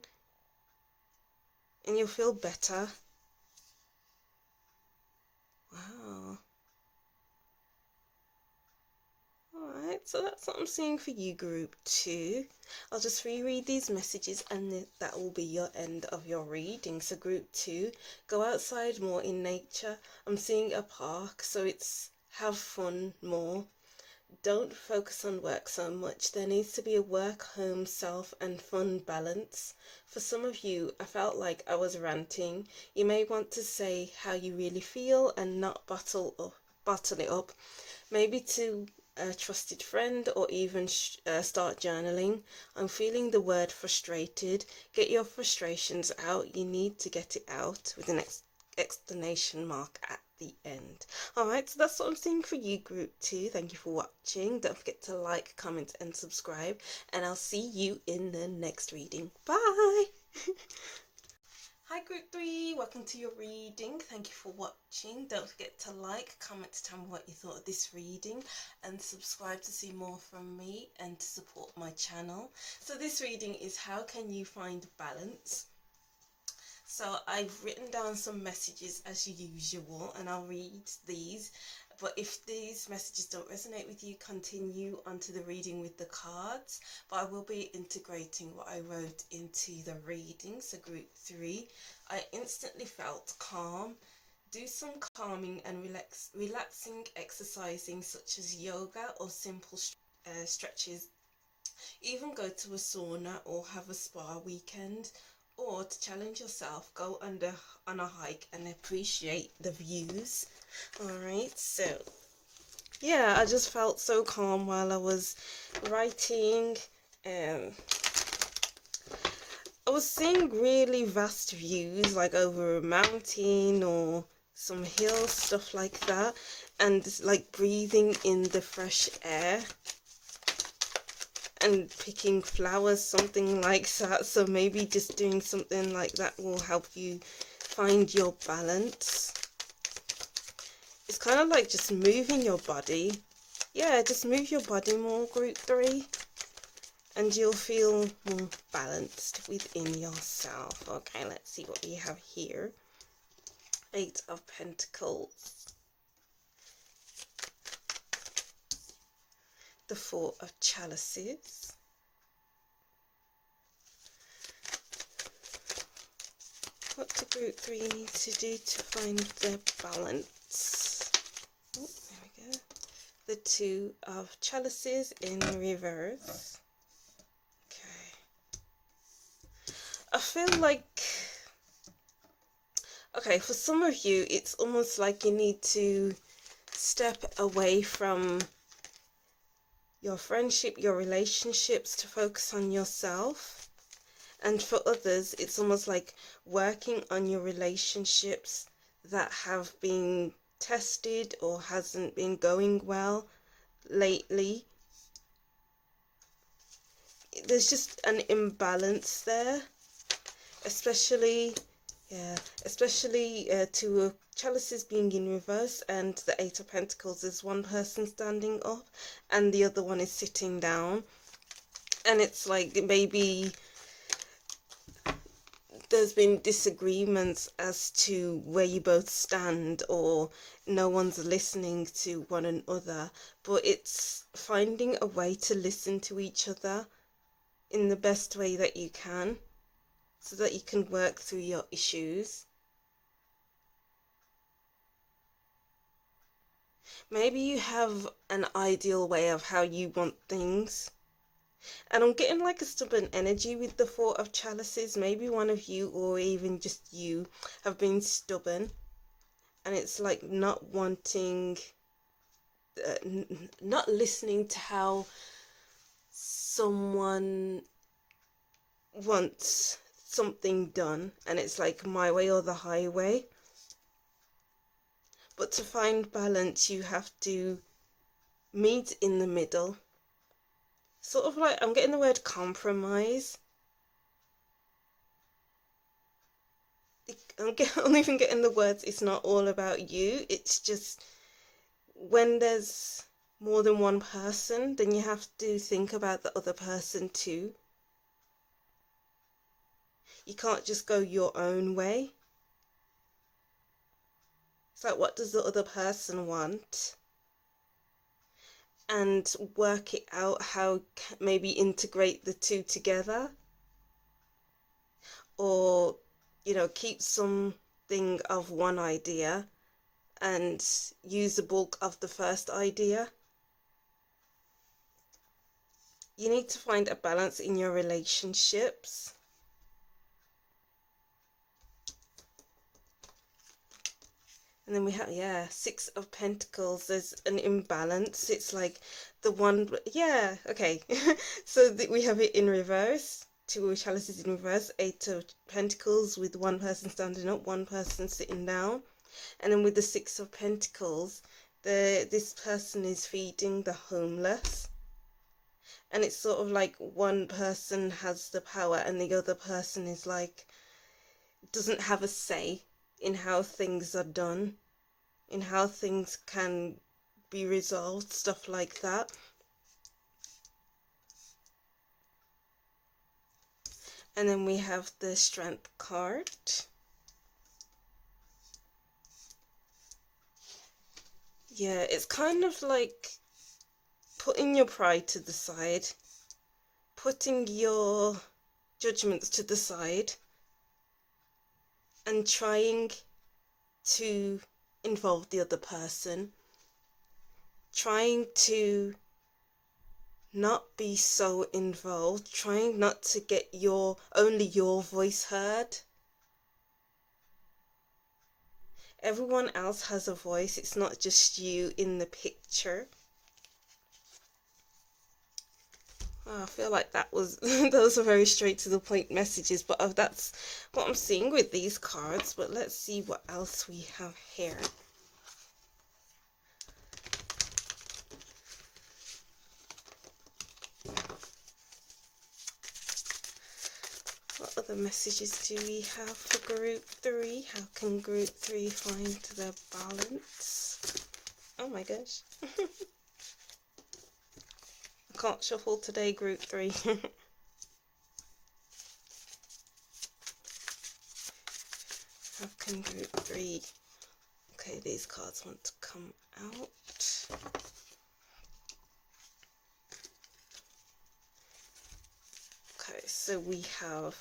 And you'll feel better. Wow. Alright, so that's what I'm seeing for you, group 2. I'll just reread these messages and that will be your end of your reading. So group 2, go outside more in nature. I'm seeing a park, so it's have fun more. Don't focus on work so much. There needs to be a work, home, self and fun balance. For some of you, I felt like I was ranting. You may want to say how you really feel and not bottle it up. Maybe to a trusted friend, or even start journaling. I'm feeling the word frustrated. Get your frustrations out. You need to get it out with an exclamation mark at the end. Alright, so that's what I'm seeing for you, group 2. Thank you for watching. Don't forget to like, comment and subscribe, and I'll see you in the next reading. Bye. Hi group 3, welcome to your reading. Thank you for watching. Don't forget to like, comment to tell me what you thought of this reading, and subscribe to see more from me and to support my channel. So this reading is how can you find balance? So I've written down some messages as usual and I'll read these. But if these messages don't resonate with you, continue onto the reading with the cards. But I will be integrating what I wrote into the reading. So group 3, I instantly felt calm. Do some calming and relaxing exercising such as yoga or simple stretches. Even go to a sauna or have a spa weekend. Or to challenge yourself, go on a hike and appreciate the views. Alright, so yeah, I just felt so calm while I was writing. I was seeing really vast views, like over a mountain or some hills, stuff like that, and like breathing in the fresh air and picking flowers, something like that. So maybe just doing something like that will help you find your balance. It's kind of like just moving your body. Yeah, just move your body more, group 3, and you'll feel more balanced within yourself. Okay, let's see what we have here. 8 of Pentacles, the 4 of Chalices, what do group 3 need to do to find their balance? Oh, there we go. The 2 of Chalices in reverse. Okay. I feel like, okay, for some of you, it's almost like you need to step away from your friendship, your relationships, to focus on yourself. And for others, it's almost like working on your relationships that have been tested or hasn't been going well lately. There's just an imbalance there, especially two of chalices being in reverse and the Eight of Pentacles. There's one person standing up and the other one is sitting down, and it's like maybe there's been disagreements as to where you both stand, or no one's listening to one another, but it's finding a way to listen to each other in the best way that you can, so that you can work through your issues. Maybe you have an ideal way of how you want things. And I'm getting like a stubborn energy with the Four of Chalices. Maybe one of you, or even just you, have been stubborn. And it's like not wanting, not listening to how someone wants something done. And it's like my way or the highway. But to find balance, you have to meet in the middle. Sort of like, I'm getting the word compromise. I'm even getting the words, it's not all about you. It's just when there's more than one person, then you have to think about the other person too. You can't just go your own way. It's like, what does the other person want? And work it out, how maybe integrate the two together. Or, you know, keep something of one idea and use the bulk of the first idea. You need to find a balance in your relationships. And then we have, Six of Pentacles. There's an imbalance. It's like the one, okay. So we have it in reverse. Two of Chalices in reverse. Eight of Pentacles with one person standing up, one person sitting down. And then with the Six of Pentacles, this person is feeding the homeless. And it's sort of like one person has the power and the other person is like, doesn't have a say in how things are done, in how things can be resolved, stuff like that. And then we have the Strength card. Yeah, it's kind of like putting your pride to the side, putting your judgments to the side, and trying to involve the other person, trying to not be so involved, trying not to get only your voice heard. Everyone else has a voice, it's not just you in the picture. Oh, I feel like that was those are very straight to the point messages, but that's what I'm seeing with these cards. But let's see what else we have here. What other messages do we have for group 3? How can group 3 find their balance? Oh my gosh. I can't shuffle today, group 3. How can group 3... Okay, these cards want to come out. Okay, so we have,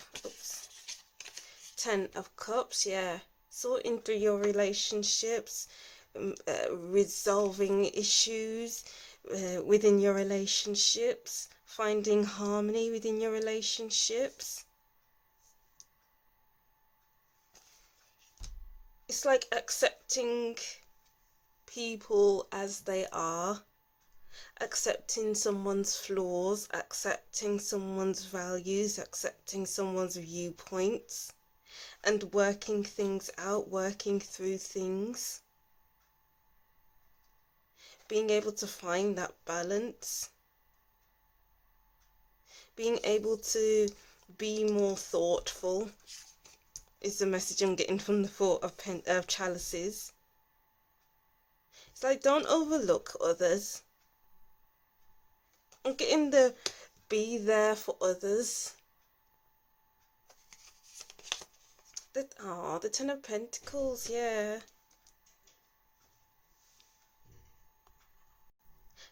10 of Cups, sorting through your relationships, resolving issues within your relationships, finding harmony within your relationships. It's like accepting people as they are, accepting someone's flaws, accepting someone's values, accepting someone's viewpoints, and working things out, working through things. Being able to find that balance. Being able to be more thoughtful is the message I'm getting from the Four of Chalices. It's like, don't overlook others. I'm getting the be there for others. The Ten of Pentacles, yeah.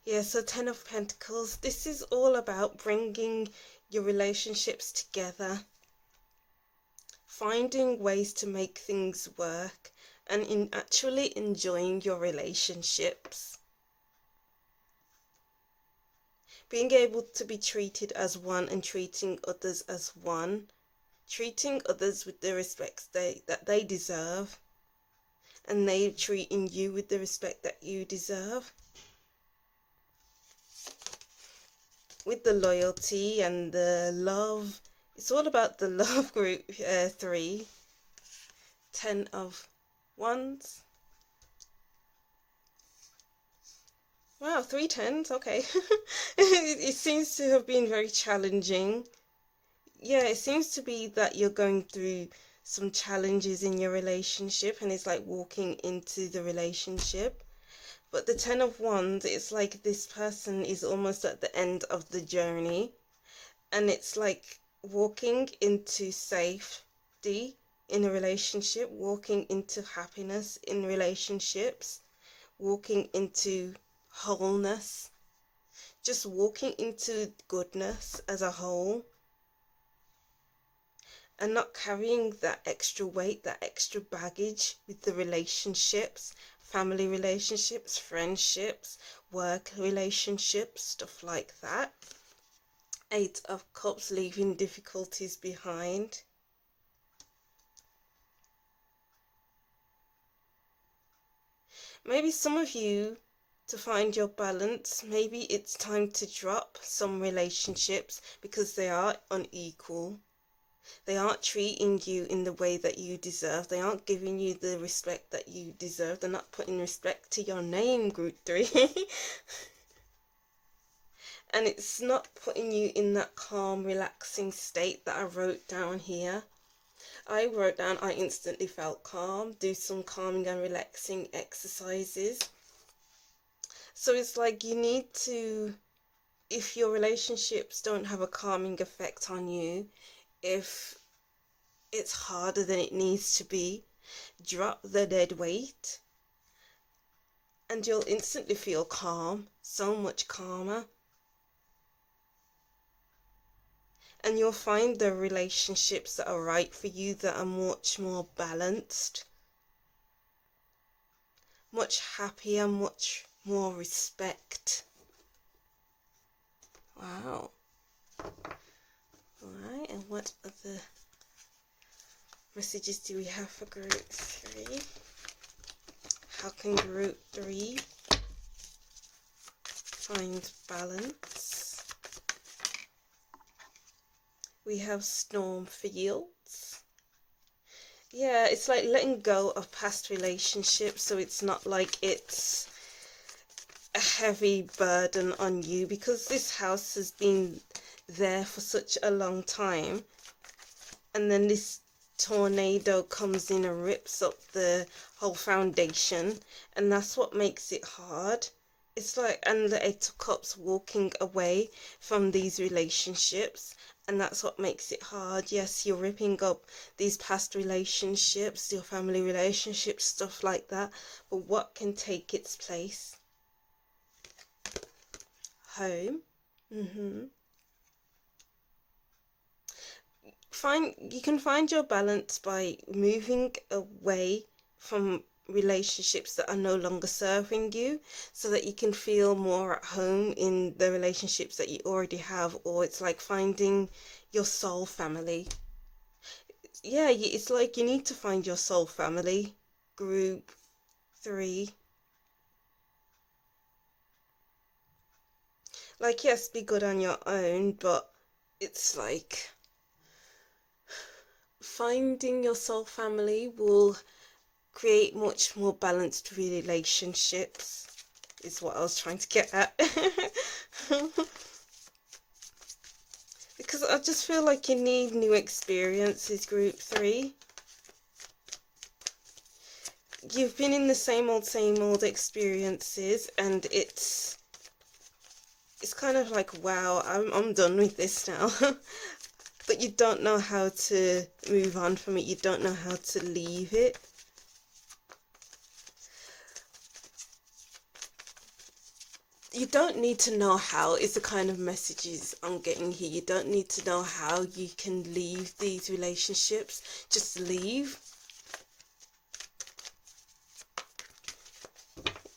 Yeah, so Ten of Pentacles, this is all about bringing your relationships together. Finding ways to make things work and in actually enjoying your relationships. Being able to be treated as one and treating others as one. Treating others with the respect that they deserve. And they treating you with the respect that you deserve. With the loyalty and the love. It's all about the love group 3. 10 of Wands. Wow, 3 tens, okay. It seems to have been very challenging. Yeah, it seems to be that you're going through some challenges in your relationship and it's like walking into the relationship. But the 10 of Wands, it's like this person is almost at the end of the journey. And it's like walking into safety in a relationship, walking into happiness in relationships, walking into wholeness, just walking into goodness as a whole, and not carrying that extra weight, that extra baggage with the relationships, family relationships, friendships, work relationships, stuff like that. 8 of Cups, leaving difficulties behind. Maybe some of you, to find your balance, maybe it's time to drop some relationships because they are unequal. They aren't treating you in the way that you deserve. They aren't giving you the respect that you deserve. They're not putting respect to your name, Group 3. And it's not putting you in that calm, relaxing state that I wrote down here. I wrote down I instantly felt calm. Do some calming and relaxing exercises. So it's like you need to, if your relationships don't have a calming effect on you, if it's harder than it needs to be, drop the dead weight and you'll instantly feel calm, so much calmer. And you'll find the relationships that are right for you that are much more balanced, much happier, much more respect. Wow. Alright, and what other messages do we have for Group 3? How can Group 3 find balance? We have Storm Fields. Yeah, it's like letting go of past relationships, so it's not like it's a heavy burden on you, because this house has been there for such a long time, and then this tornado comes in and rips up the whole foundation, and that's what makes it hard. It's like, and the 8 of Cups, walking away from these relationships, and that's what makes it hard. Yes, you're ripping up these past relationships, your family relationships, stuff like that, but what can take its place? Home. You can find your balance by moving away from relationships that are no longer serving you, so that you can feel more at home in the relationships that you already have. Or it's like finding your soul family. Yeah, it's like you need to find your soul family. Group 3. Like, yes, be good on your own, but it's like finding your soul family will create much more balanced relationships, is what I was trying to get at. Because I just feel like you need new experiences, group 3. You've been in the same old experiences, and it's kind of like, wow, I'm done with this now. But you don't know how to move on from it. You don't know how to leave it. You don't need to know how is the kind of messages I'm getting here. You don't need to know how you can leave these relationships. Just leave.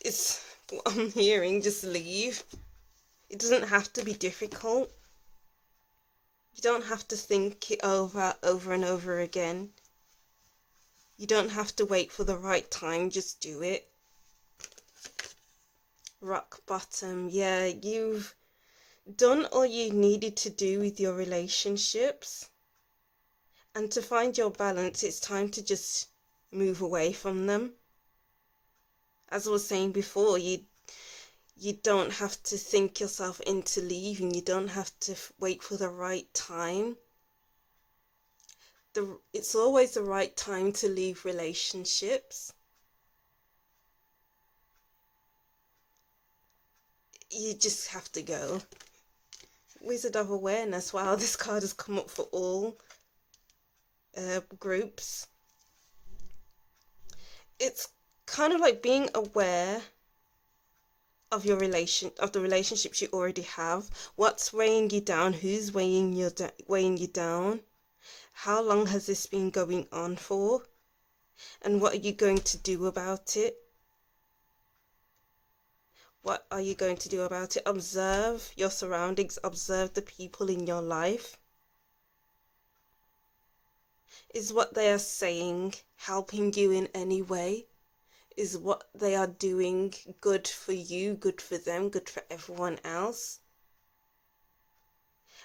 It's what I'm hearing. Just leave. It doesn't have to be difficult. You don't have to think it over and over again. You don't have to wait for the right time. Just do it. Rock bottom. Yeah, you've done all you needed to do with your relationships, and to find your balance, it's time to just move away from them. As I was saying before, you don't have to think yourself into leaving. You don't have to wait for the right time. It's always the right time to leave relationships. You just have to go. Wizard of Awareness. Wow, this card has come up for all groups. It's kind of like being aware of the relationships you already have. What's weighing you down? Who's weighing you down? How long has this been going on for? And what are you going to do about it? What are you going to do about it? Observe your surroundings. Observe the people in your life. Is what they are saying helping you in any way? Is what they are doing good for you, good for them, good for everyone else?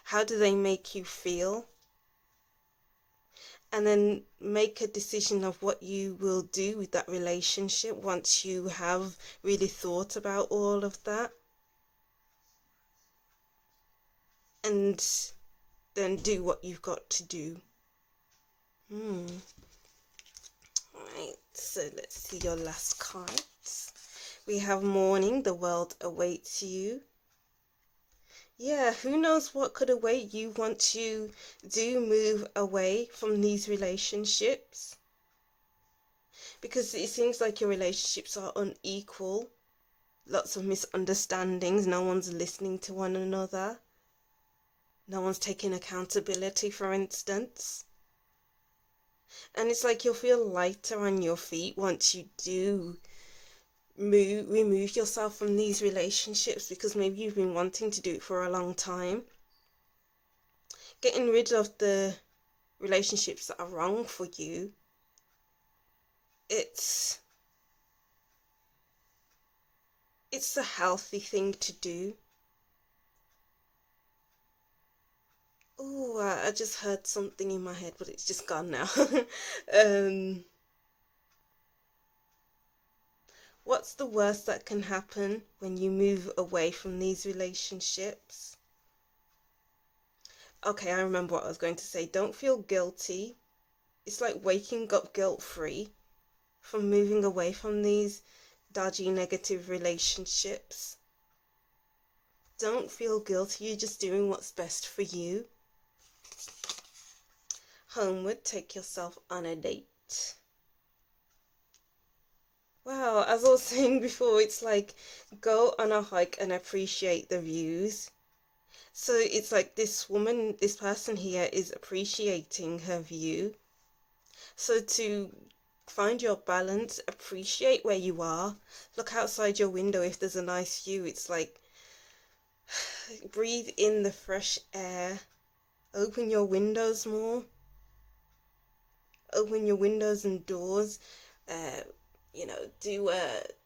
How do they make you feel? And then make a decision of what you will do with that relationship once you have really thought about all of that. And then do what you've got to do. Right, so let's see your last cards. We have Morning, the world awaits you. Yeah, who knows what could await you once you do move away from these relationships. Because it seems like your relationships are unequal. Lots of misunderstandings. No one's listening to one another. No one's taking accountability, for instance. And it's like you'll feel lighter on your feet once you do remove yourself from these relationships, because maybe you've been wanting to do it for a long time. Getting rid of the relationships that are wrong for you, it's a healthy thing to do. Oh, I just heard something in my head, but it's just gone now. What's the worst that can happen when you move away from these relationships? Okay, I remember what I was going to say. Don't feel guilty. It's like waking up guilt-free from moving away from these dodgy, negative relationships. Don't feel guilty. You're just doing what's best for you. Homeward, take yourself on a date. Wow, as I was saying before, it's like go on a hike and appreciate the views. So it's like this person here is appreciating her view. So to find your balance, appreciate where you are. Look outside your window if there's a nice view. It's like breathe in the fresh air. Open your windows more. Open your windows and doors. You know, do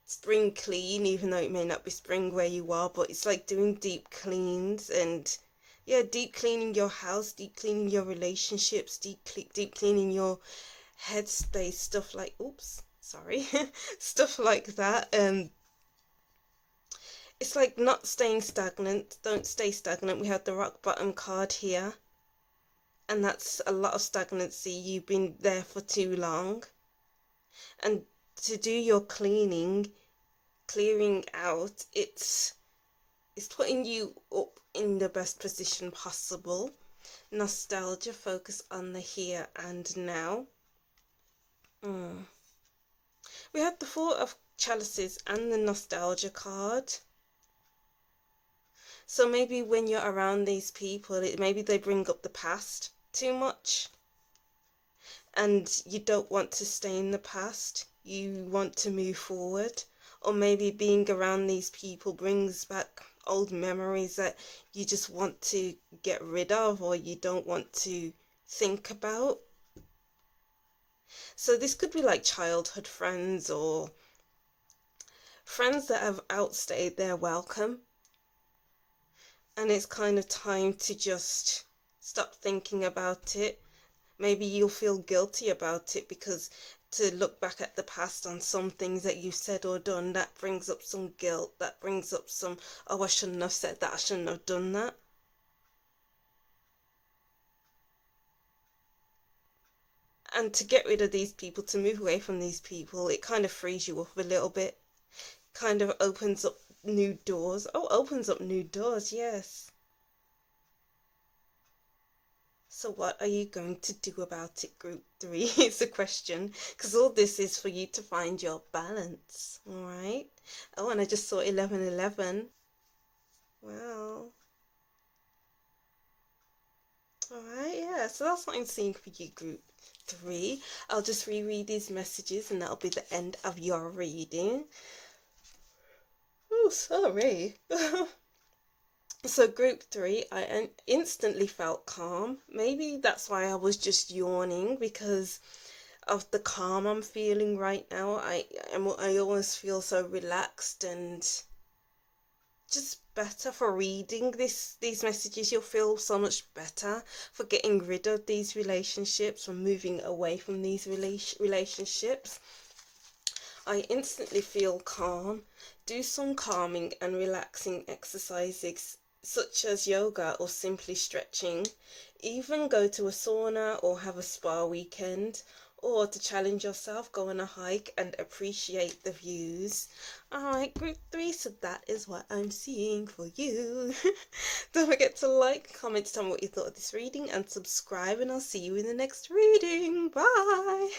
spring clean, even though it may not be spring where you are, but it's like doing deep cleans and yeah, deep cleaning your house, deep cleaning your relationships, deep cleaning your headspace, stuff like, oops, sorry, stuff like that. It's like not staying stagnant. Don't stay stagnant. We have the rock bottom card here, and that's a lot of stagnancy. You've been there for too long, and to do your cleaning, clearing out, it's putting you up in the best position possible. Nostalgia, focus on the here and now. We have the Four of Chalices and the Nostalgia card. So maybe when you're around these people, maybe they bring up the past too much, and you don't want to stay in the past. You want to move forward. Or maybe being around these people brings back old memories that you just want to get rid of, or you don't want to think about. So this could be like childhood friends or friends that have outstayed their welcome, and it's kind of time to just stop thinking about it. Maybe you'll feel guilty about it, because to look back at the past on some things that you said or done, that brings up some guilt, that brings up some, oh, I shouldn't have said that, I shouldn't have done that. And to get rid of these people, to move away from these people, it kind of frees you up a little bit, kind of opens up new doors. Oh, opens up new doors, yes. So what are you going to do about it, group 3? Is the question, because all this is for you to find your balance. All right. Oh, and I just saw 1111. Wow. All right, yeah, so that's what I'm seeing for you, group 3. I'll just reread these messages and that'll be the end of your reading. Oh, sorry. So group 3, I instantly felt calm. Maybe that's why I was just yawning, because of the calm I'm feeling right now. I always feel so relaxed and just better for reading these messages. You'll feel so much better for getting rid of these relationships, for moving away from these relationships. I instantly feel calm. Do some calming and relaxing exercises such as yoga or simply stretching. Even go to a sauna or have a spa weekend. Or to challenge yourself, go on a hike and appreciate the views. Alright, group 3, so that is what I'm seeing for you. Don't forget to like, comment, tell me what you thought of this reading, and subscribe, and I'll see you in the next reading. Bye!